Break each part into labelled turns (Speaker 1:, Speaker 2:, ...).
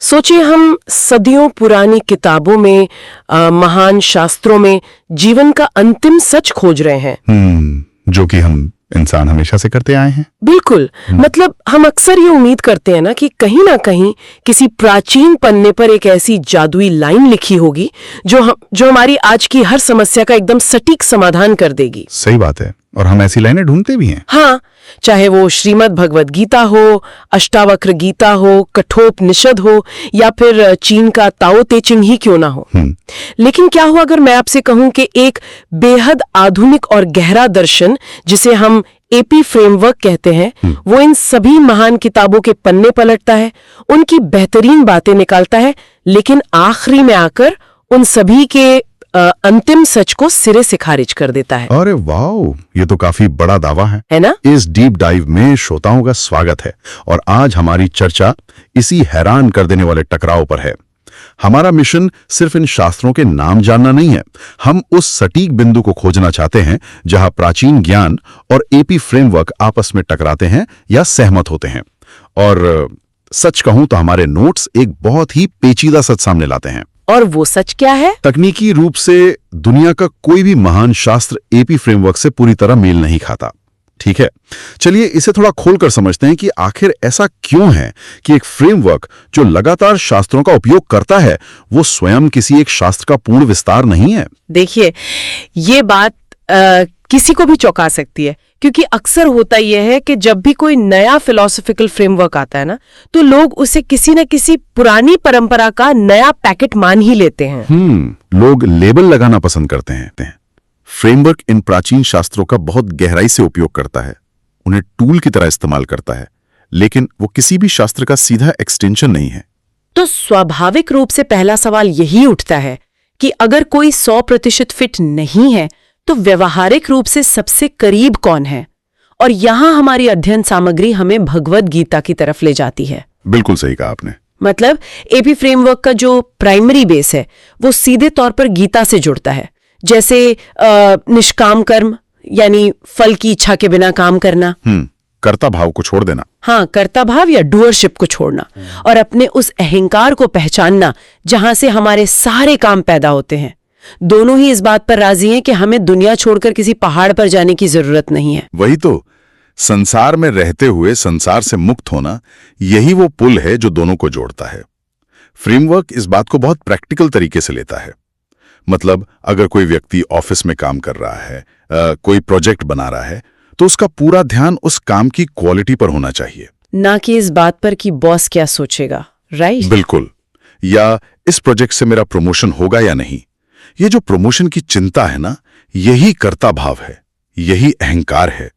Speaker 1: सोचिए हम सदियों पुरानी किताबों में महान शास्त्रों में जीवन का अंतिम सच खोज रहे हैं।
Speaker 2: जो कि हम इंसान हमेशा से करते आए हैं।
Speaker 1: बिल्कुल। मतलब हम अक्सर ये उम्मीद करते हैं ना कि कहीं ना कहीं किसी प्राचीन पन्ने पर एक ऐसी जादुई लाइन लिखी होगी जो हमारी आज की हर समस्या का एकदम सटीक समाधान कर देगी।
Speaker 2: सही बात है, और हम ऐसी लाइनें ढूंढते भी हैं।
Speaker 1: हाँ, चाहे वो श्रीमद् भगवद गीता हो, अष्टावक्र गीता हो, कठोपनिषद हो या फिर चीन का ताओ ते चिंग ही क्यों ना हो। लेकिन क्या हुआ अगर मैं आपसे कहूं कि एक बेहद आधुनिक और गहरा दर्शन जिसे हम एपी फ्रेमवर्क कहते हैं, वो इन सभी महान किताबों के पन्ने पलटता है, उनकी बेहतरीन बातें निकालता है, लेकिन आखिरी में आकर उन सभी के अंतिम सच को सिरे से खारिज कर देता है।
Speaker 2: अरे वाह, ये तो काफी बड़ा दावा है
Speaker 1: ना?
Speaker 2: इस डीप डाइव में श्रोताओं का स्वागत है और आज हमारी चर्चा इसी हैरान कर देने वाले टकराव पर है। हमारा मिशन सिर्फ इन शास्त्रों के नाम जानना नहीं है, हम उस सटीक बिंदु को खोजना चाहते हैं जहां प्राचीन ज्ञान और एपी फ्रेमवर्क आपस में टकराते हैं या सहमत होते हैं। और सच कहूं तो हमारे नोट्स एक बहुत ही पेचीदा सच सामने लाते हैं।
Speaker 1: और वो सच क्या है?
Speaker 2: तकनीकी रूप से दुनिया का कोई भी महान शास्त्र एपी फ्रेमवर्क से पूरी तरह मेल नहीं खाता। ठीक है, चलिए इसे थोड़ा खोलकर समझते हैं कि आखिर ऐसा क्यों है कि एक फ्रेमवर्क जो लगातार शास्त्रों का उपयोग करता है वो स्वयं किसी एक शास्त्र का पूर्ण विस्तार नहीं है।
Speaker 1: देखिए, ये बात किसी को भी चौंका सकती है, क्योंकि अक्सर होता यह है कि जब भी कोई नया फिलॉसफिकल फ्रेमवर्क आता है ना, तो लोग उसे किसी न किसी पुरानी परंपरा का नया पैकेट मान ही लेते हैं।
Speaker 2: लोग लेबल लगाना पसंद करते हैं। फ्रेमवर्क इन प्राचीन शास्त्रों का बहुत गहराई से उपयोग करता है, उन्हें टूल की तरह इस्तेमाल करता है, लेकिन वो किसी भी शास्त्र का सीधा एक्सटेंशन नहीं है।
Speaker 1: तो स्वाभाविक रूप से पहला सवाल यही उठता है कि अगर कोई 100% फिट नहीं है तो व्यवहारिक रूप से सबसे करीब कौन है? और यहां हमारी अध्ययन सामग्री हमें भगवद गीता की तरफ ले जाती है।
Speaker 2: बिल्कुल सही कहा आपने।
Speaker 1: मतलब एपी फ्रेमवर्क का जो प्राइमरी बेस है वो सीधे तौर पर गीता से जुड़ता है, जैसे निष्काम कर्म यानी फल की इच्छा के बिना काम करना,
Speaker 2: कर्ता भाव को छोड़ देना।
Speaker 1: हाँ, कर्ता भाव या डूअरशिप को छोड़ना और अपने उस अहंकार को पहचानना जहां से हमारे सारे काम पैदा होते हैं। दोनों ही इस बात पर राजी हैं कि हमें दुनिया छोड़कर किसी पहाड़ पर जाने की जरूरत नहीं है।
Speaker 2: वही तो, संसार में रहते हुए संसार से मुक्त होना, यही वो पुल है जो दोनों को जोड़ता है। फ्रेमवर्क इस बात को बहुत प्रैक्टिकल तरीके से लेता है। मतलब अगर कोई व्यक्ति ऑफिस में काम कर रहा है, कोई प्रोजेक्ट बना रहा है, तो उसका पूरा ध्यान उस काम की क्वालिटी पर होना चाहिए,
Speaker 1: ना कि इस बात पर कि बॉस क्या सोचेगा। राइट?
Speaker 2: बिल्कुल। या इस प्रोजेक्ट से मेरा प्रमोशन होगा या नहीं। ये जो प्रमोशन की चिंता है ना, यही कर्ता भाव है, यही अहंकार है।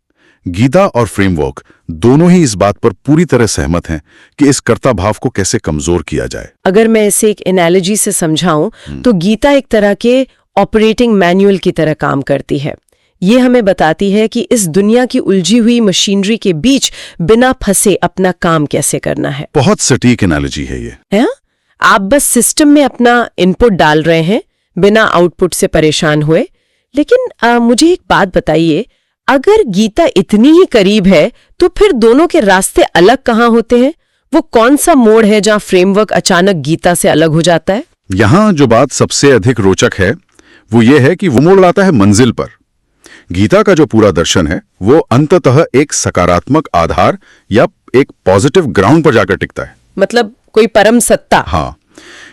Speaker 2: गीता और फ्रेमवर्क दोनों ही इस बात पर पूरी तरह सहमत हैं कि इस कर्ता भाव को कैसे कमजोर किया जाए।
Speaker 1: अगर मैं इसे एक एनालॉजी से समझाऊं तो गीता एक तरह के ऑपरेटिंग मैनुअल की तरह काम करती है। ये हमें बताती है कि इस दुनिया की उलझी हुई मशीनरी के बीच बिना फंसे अपना काम कैसे करना है।
Speaker 2: बहुत सटीक एनालॉजी है ये।
Speaker 1: है? आप बस सिस्टम में अपना इनपुट डाल रहे हैं बिना आउटपुट से परेशान हुए। लेकिन मुझे एक बात बताइए, अगर गीता इतनी ही करीब है तो फिर दोनों के रास्ते अलग कहाँ होते हैं? वो कौन सा मोड़ है जहां फ्रेमवर्क अचानक गीता से अलग हो जाता है?
Speaker 2: यहां जो बात सबसे अधिक रोचक है वो ये है कि वो मोड़ लाता है मंजिल पर। गीता का जो पूरा दर्शन है वो अंततः एक सकारात्मक आधार या एक पॉजिटिव ग्राउंड पर जाकर टिकता है।
Speaker 1: मतलब कोई परम सत्ता।
Speaker 2: हाँ,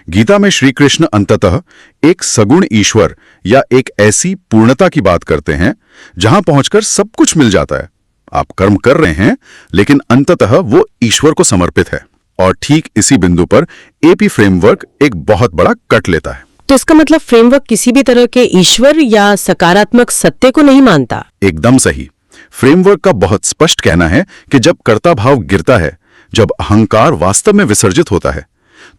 Speaker 2: गीता में श्री कृष्ण अंततः एक सगुण ईश्वर या एक ऐसी पूर्णता की बात करते हैं जहां पहुंचकर सब कुछ मिल जाता है। आप कर्म कर रहे हैं लेकिन अंततः वो ईश्वर को समर्पित है। और ठीक इसी बिंदु पर एपी फ्रेमवर्क एक बहुत बड़ा कट लेता है।
Speaker 1: तो इसका मतलब फ्रेमवर्क किसी भी तरह के ईश्वर या सकारात्मक सत्य को नहीं मानता।
Speaker 2: एकदम सही। फ्रेमवर्क का बहुत स्पष्ट कहना है कि जब कर्ता भाव गिरता है, जब अहंकार वास्तव में विसर्जित होता है,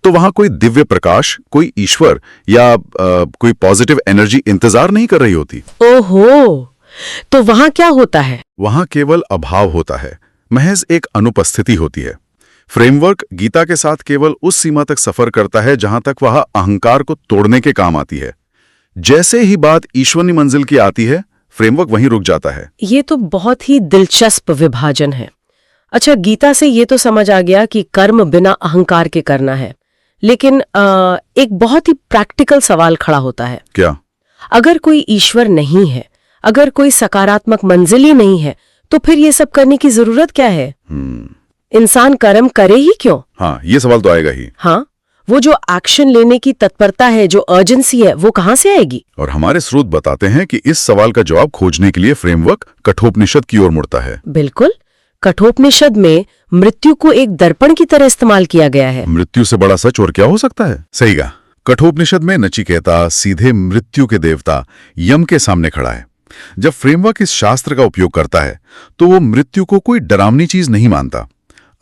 Speaker 2: तो वहां कोई दिव्य प्रकाश, कोई ईश्वर या कोई पॉजिटिव एनर्जी इंतजार नहीं कर रही होती।
Speaker 1: ओहो, तो वहां क्या होता है?
Speaker 2: वहां केवल अभाव होता है, महज एक अनुपस्थिति होती है। फ्रेमवर्क गीता के साथ केवल उस सीमा तक सफर करता है जहां तक वह अहंकार को तोड़ने के काम आती है। जैसे ही बात ईश्वरीय मंजिल की आती है, फ्रेमवर्क वहीं रुक जाता है।
Speaker 1: ये तो बहुत ही दिलचस्प विभाजन है। अच्छा, गीता से ये तो समझ आ गया कि कर्म बिना अहंकार के करना है, लेकिन एक बहुत ही प्रैक्टिकल सवाल खड़ा होता है।
Speaker 2: क्या?
Speaker 1: अगर कोई ईश्वर नहीं है, अगर कोई सकारात्मक मंजिल ही नहीं है, तो फिर ये सब करने की जरूरत क्या है? इंसान कर्म करे ही क्यों?
Speaker 2: हाँ, ये सवाल तो आएगा ही।
Speaker 1: हाँ, वो जो एक्शन लेने की तत्परता है, जो अर्जेंसी है, वो कहाँ से आएगी?
Speaker 2: और हमारे स्रोत बताते हैं कि इस सवाल का जवाब खोजने के लिए फ्रेमवर्क कठोपनिषद की ओर मुड़ता है।
Speaker 1: बिल्कुल, कठोपनिषद में मृत्यु को एक दर्पण की तरह इस्तेमाल किया गया है।
Speaker 2: मृत्यु से बड़ा सच और क्या हो सकता है? सही कहा। कठोपनिषद में नचिकेता सीधे मृत्यु के देवता यम के सामने खड़ा है। जब फ्रेमवर्क इस शास्त्र का उपयोग करता है तो वो मृत्यु को कोई डरावनी चीज नहीं मानता,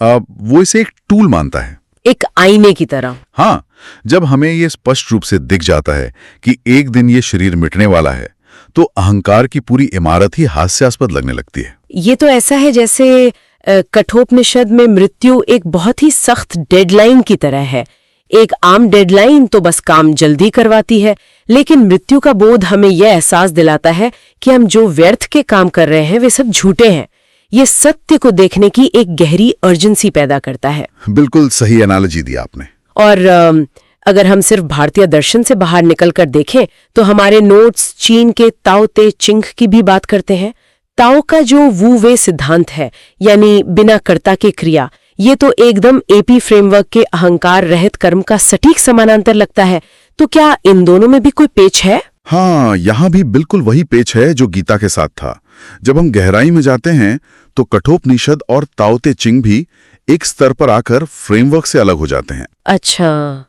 Speaker 2: वो इसे एक टूल मानता है,
Speaker 1: एक आईने की तरह।
Speaker 2: हाँ, जब हमें ये स्पष्ट रूप से दिख जाता है कि एक दिन ये शरीर मिटने वाला है तो अहंकार की पूरी इमारत ही हास्यास्पद लगने लगती है।
Speaker 1: ये तो ऐसा है जैसे कठोपनिषद में मृत्यु एक बहुत ही सख्त डेडलाइन की तरह है। एक आम डेडलाइन तो बस काम जल्दी करवाती है, लेकिन मृत्यु का बोध हमें यह एहसास दिलाता है कि हम जो व्यर्थ के काम कर रहे हैं वे सब झूठे हैं। ये सत्य को देखने की एक गहरी अर्जेंसी पैदा करता है।
Speaker 2: बिल्कुल सही एनालॉजी दी आपने।
Speaker 1: और अगर हम सिर्फ भारतीय दर्शन से बाहर निकलकर देखें तो हमारे नोट्स चीन के ताओ ते चिंग की भी बात करते हैं। ताओ का जो वू वे सिद्धांत है, यानी बिना कर्ता के क्रिया, ये तो एकदम एपी फ्रेमवर्क के अहंकार रहित कर्म का सटीक समानांतर लगता है। तो क्या इन दोनों में भी कोई पेच है?
Speaker 2: हाँ, यहाँ भी बिल्कुल वही पेच है जो गीता के साथ था। जब हम गहराई में जाते हैं तो कठोपनिषद और ताओ ते चिंग भी एक स्तर पर आकर फ्रेमवर्क से अलग हो जाते हैं।
Speaker 1: अच्छा,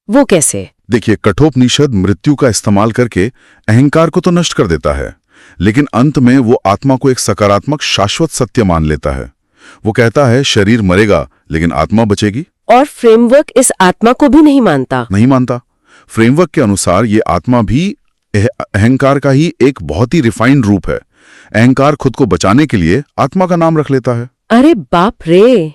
Speaker 1: वो कैसे?
Speaker 2: देखिए, कठोपनिषद मृत्यु का इस्तेमाल करके अहंकार को तो नष्ट कर देता है, लेकिन अंत में वो आत्मा को एक सकारात्मक शाश्वत सत्य मान लेता है। वो कहता है शरीर मरेगा लेकिन आत्मा बचेगी।
Speaker 1: और फ्रेमवर्क इस आत्मा को भी नहीं मानता।
Speaker 2: फ्रेमवर्क के अनुसार ये आत्मा भी अहंकार का ही एक बहुत ही रिफाइंड रूप है। अहंकार खुद को बचाने के लिए आत्मा का नाम रख लेता है।
Speaker 1: अरे बाप रे!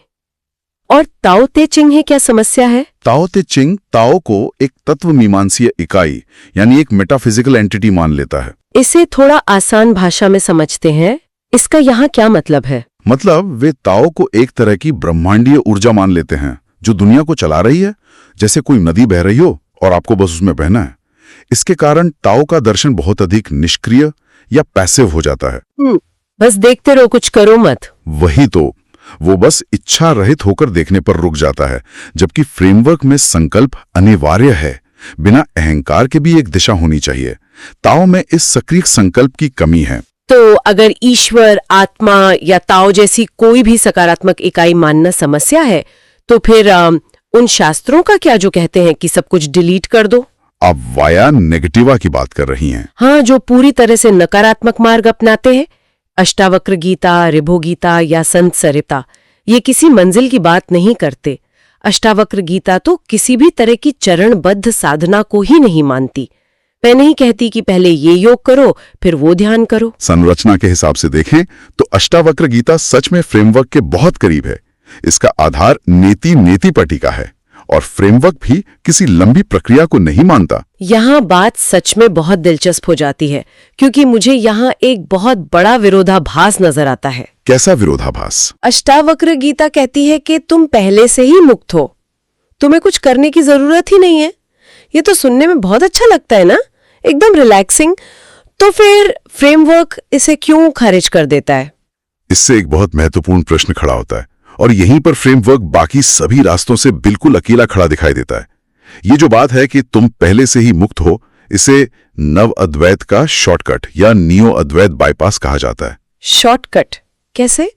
Speaker 1: और ताओ ते चिंग है क्या समस्या है?
Speaker 2: ताओ ते चिंग ताओ को एक तत्व मीमांसीय इकाई यानी एक मेटाफिजिकल एंटिटी मान लेता है।
Speaker 1: इसे थोड़ा आसान भाषा में समझते हैं, इसका यहाँ क्या मतलब है?
Speaker 2: मतलब वे ताओ को एक तरह की ब्रह्मांडीय ऊर्जा मान लेते हैं जो दुनिया को चला रही है, जैसे कोई नदी बह रही हो और आपको बस उसमें बहना है। इसके कारण ताओ का दर्शन बहुत अधिक निष्क्रिय या पैसिव हो जाता है।
Speaker 1: बस देखते रहो, कुछ करो मत।
Speaker 2: वही तो, वो बस इच्छा रहित होकर देखने पर रुक जाता है, जबकि फ्रेमवर्क में संकल्प अनिवार्य है। बिना अहंकार के भी एक दिशा होनी चाहिए। ताओ में इस सक्रिय संकल्प की कमी है।
Speaker 1: तो अगर ईश्वर, आत्मा या ताओ जैसी कोई भी सकारात्मक इकाई मानना समस्या है, तो फिर उन शास्त्रों का क्या जो कहते हैं कि सब कुछ डिलीट कर दो?
Speaker 2: आप वाया नेगेटिवा की बात कर रही हैं।
Speaker 1: हाँ, जो पूरी तरह से नकारात्मक मार्ग अपनाते हैं। अष्टावक्र गीता, ऋभु गीता या संत सरिता ये किसी मंजिल की बात नहीं करते। अष्टावक्र गीता तो किसी भी तरह की चरणबद्ध साधना को ही नहीं मानती। मैं नहीं कहती कि पहले ये योग करो फिर वो ध्यान करो।
Speaker 2: संरचना के हिसाब से देखें तो अष्टावक्र गीता सच में फ्रेमवर्क के बहुत करीब है। इसका आधार नेति नेति पर टिका है और फ्रेमवर्क भी किसी लंबी प्रक्रिया को नहीं मानता।
Speaker 1: यहाँ बात सच में बहुत दिलचस्प हो जाती है, क्योंकि मुझे यहाँ एक बहुत बड़ा विरोधाभास नजर आता है।
Speaker 2: कैसा विरोधाभास?
Speaker 1: अष्टावक्र गीता कहती है कि तुम पहले से ही मुक्त हो, तुम्हें कुछ करने की जरूरत ही नहीं है। ये तो सुनने में बहुत अच्छा लगता है ना, एकदम रिलैक्सिंग। तो फिर फ्रेमवर्क इसे क्यों खारिज कर देता है?
Speaker 2: इससे एक बहुत महत्वपूर्ण प्रश्न खड़ा होता है और यहीं पर फ्रेमवर्क बाकी सभी रास्तों से बिल्कुल अकेला खड़ा दिखाई देता है। ये जो बात है कि तुम पहले से ही मुक्त हो, इसे नव अद्वैत का शॉर्टकट या नियो अद्वैत बाईपास कहा जाता है।
Speaker 1: शॉर्टकट कैसे?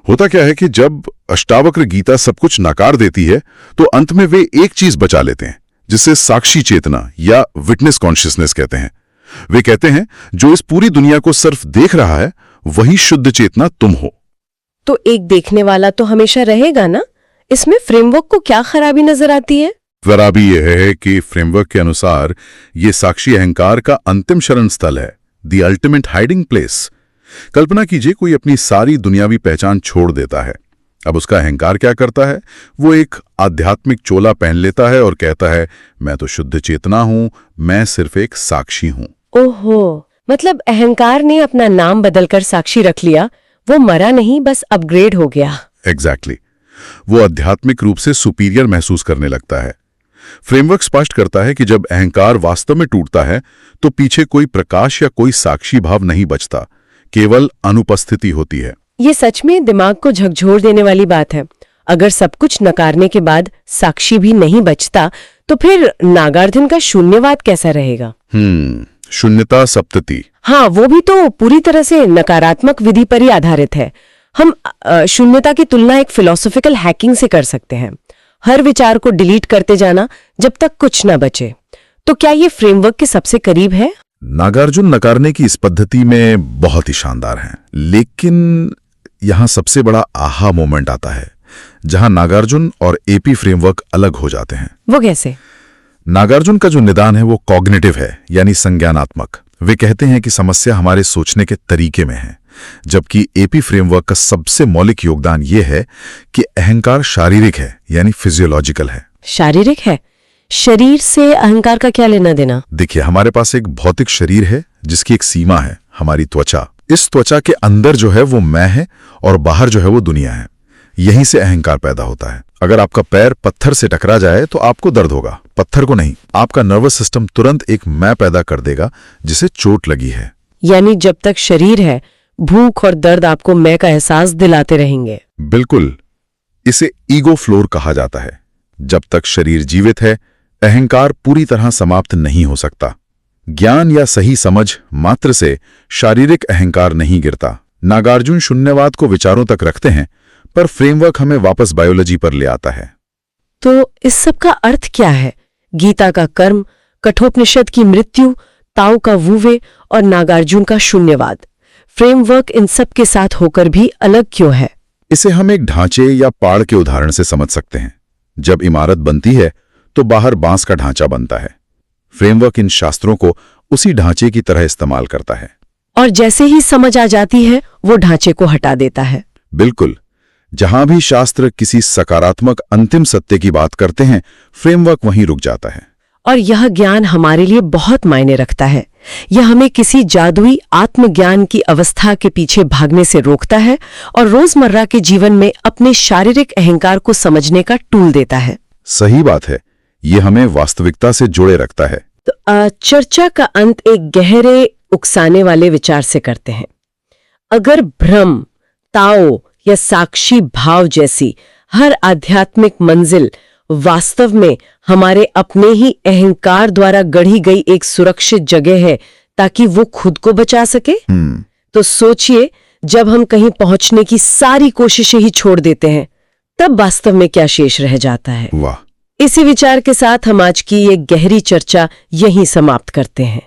Speaker 2: होता क्या है कि जब अष्टावक्र गीता सब कुछ नकार देती है तो अंत में वे एक चीज बचा लेते हैं, जिसे साक्षी चेतना या विटनेस कॉन्शियसनेस कहते हैं। वे कहते हैं जो इस पूरी दुनिया को सिर्फ देख रहा है वही शुद्ध चेतना तुम हो।
Speaker 1: तो एक देखने वाला तो हमेशा रहेगा ना? इसमें फ्रेमवर्क को क्या खराबी नजर आती है?
Speaker 2: खराबी यह है कि फ्रेमवर्क के अनुसार ये साक्षी अहंकार का अंतिम शरण स्थल है, द अल्टीमेट हाइडिंग प्लेस। कल्पना कीजिए कोई अपनी सारी दुनियावी पहचान छोड़ देता है। अब उसका अहंकार क्या करता है? वो एक आध्यात्मिक चोला पहन लेता है और कहता है मैं तो शुद्ध चेतना हूं, मैं सिर्फ एक साक्षी हूं।
Speaker 1: ओहो, मतलब अहंकार ने अपना नाम बदलकर साक्षी रख लिया। वो मरा नहीं, बस अपग्रेड हो गया।
Speaker 2: एग्जैक्टली। वो आध्यात्मिक रूप से सुपीरियर महसूस करने लगता है। फ्रेमवर्क स्पष्ट करता है कि जब अहंकार वास्तव में टूटता है तो पीछे कोई प्रकाश या कोई साक्षी भाव नहीं बचता, केवल अनुपस्थिति होती है।
Speaker 1: ये सच में दिमाग को झकझोर देने वाली बात है। अगर सब कुछ नकारने के बाद साक्षी भी नहीं बचता तो फिर नागार्जुन का शून्यवाद कैसा रहेगा?
Speaker 2: शून्यता सप्तति।
Speaker 1: हाँ, वो भी तो पूरी तरह से नकारात्मक विधि पर ही आधारित है। हम शून्यता की तुलना एक फिलोसॉफिकल हैकिंग से कर सकते हैं, हर विचार को डिलीट करते जाना जब तक कुछ ना बचे। तो क्या ये फ्रेमवर्क के सबसे करीब है?
Speaker 2: नागार्जुन नकारने की इस पद्धति में बहुत ही शानदार हैं, लेकिन यहां सबसे बड़ा आहा मोमेंट आता है जहां नागार्जुन और एपी फ्रेमवर्क अलग हो जाते हैं।
Speaker 1: वो कैसे?
Speaker 2: नागार्जुन का जो निदान है वो कॉग्निटिव है, यानी संज्ञानात्मक। वे कहते हैं कि समस्या हमारे सोचने के तरीके में है, जबकि एपी फ्रेमवर्क का सबसे मौलिक योगदान यह है कि अहंकार शारीरिक है, यानी फिजियोलॉजिकल है।
Speaker 1: शारीरिक है? शरीर से अहंकार का क्या लेना देना?
Speaker 2: देखिए, हमारे पास एक भौतिक शरीर है जिसकी एक सीमा है, हमारी त्वचा। इस त्वचा के अंदर जो है वो मैं है और बाहर जो है वो दुनिया है। यहीं से अहंकार पैदा होता है। अगर आपका पैर पत्थर से टकरा जाए तो आपको दर्द होगा, पत्थर को नहीं। आपका नर्वस सिस्टम तुरंत एक मैं पैदा कर देगा जिसे चोट लगी है।
Speaker 1: यानी जब तक शरीर है, भूख और दर्द आपको मैं का एहसास दिलाते रहेंगे।
Speaker 2: बिल्कुल, इसे ईगो फ्लोर कहा जाता है। जब तक शरीर जीवित है, अहंकार पूरी तरह समाप्त नहीं हो सकता। ज्ञान या सही समझ मात्र से शारीरिक अहंकार नहीं गिरता। नागार्जुन शून्यवाद को विचारों तक रखते हैं, पर फ्रेमवर्क हमें वापस बायोलॉजी पर ले आता है।
Speaker 1: तो इस सब का अर्थ क्या है? गीता का कर्म, कठोपनिषद की मृत्यु, ताओ का वुवे और नागार्जुन का शून्यवाद। फ्रेमवर्क इन सब के साथ होकर भी अलग क्यों है?
Speaker 2: इसे हम एक ढांचे या पाड़ के उदाहरण से समझ सकते हैं। जब इमारत बनती है तो बाहर बांस का ढांचा बनता है। फ्रेमवर्क इन शास्त्रों को उसी ढांचे की तरह इस्तेमाल करता है,
Speaker 1: और जैसे ही समझ आ जाती है वो ढांचे को हटा देता है।
Speaker 2: बिल्कुल, जहां भी शास्त्र किसी सकारात्मक अंतिम सत्य की बात करते हैं, फ्रेमवर्क वहीं रुक जाता है।
Speaker 1: और यह ज्ञान हमारे लिए बहुत मायने रखता है। यह हमें किसी जादुई आत्मज्ञान की अवस्था के पीछे भागने से रोकता है और रोजमर्रा के जीवन में अपने शारीरिक अहंकार को समझने का टूल देता है।
Speaker 2: सही बात है, ये हमें वास्तविकता से जोड़े रखता है।
Speaker 1: तो चर्चा का अंत एक गहरे उकसाने वाले विचार से करते हैं। अगर भ्रम, ताओ या साक्षी भाव जैसी हर आध्यात्मिक मंजिल वास्तव में हमारे अपने ही अहंकार द्वारा गढ़ी गई एक सुरक्षित जगह है ताकि वो खुद को बचा सके, तो सोचिए, जब हम कहीं पहुंचने की सारी कोशिशें ही छोड़ देते हैं, तब वास्तव में क्या शेष रह जाता है।
Speaker 2: वाह!
Speaker 1: इसी विचार के साथ हम आज की ये गहरी चर्चा यहीं समाप्त करते हैं।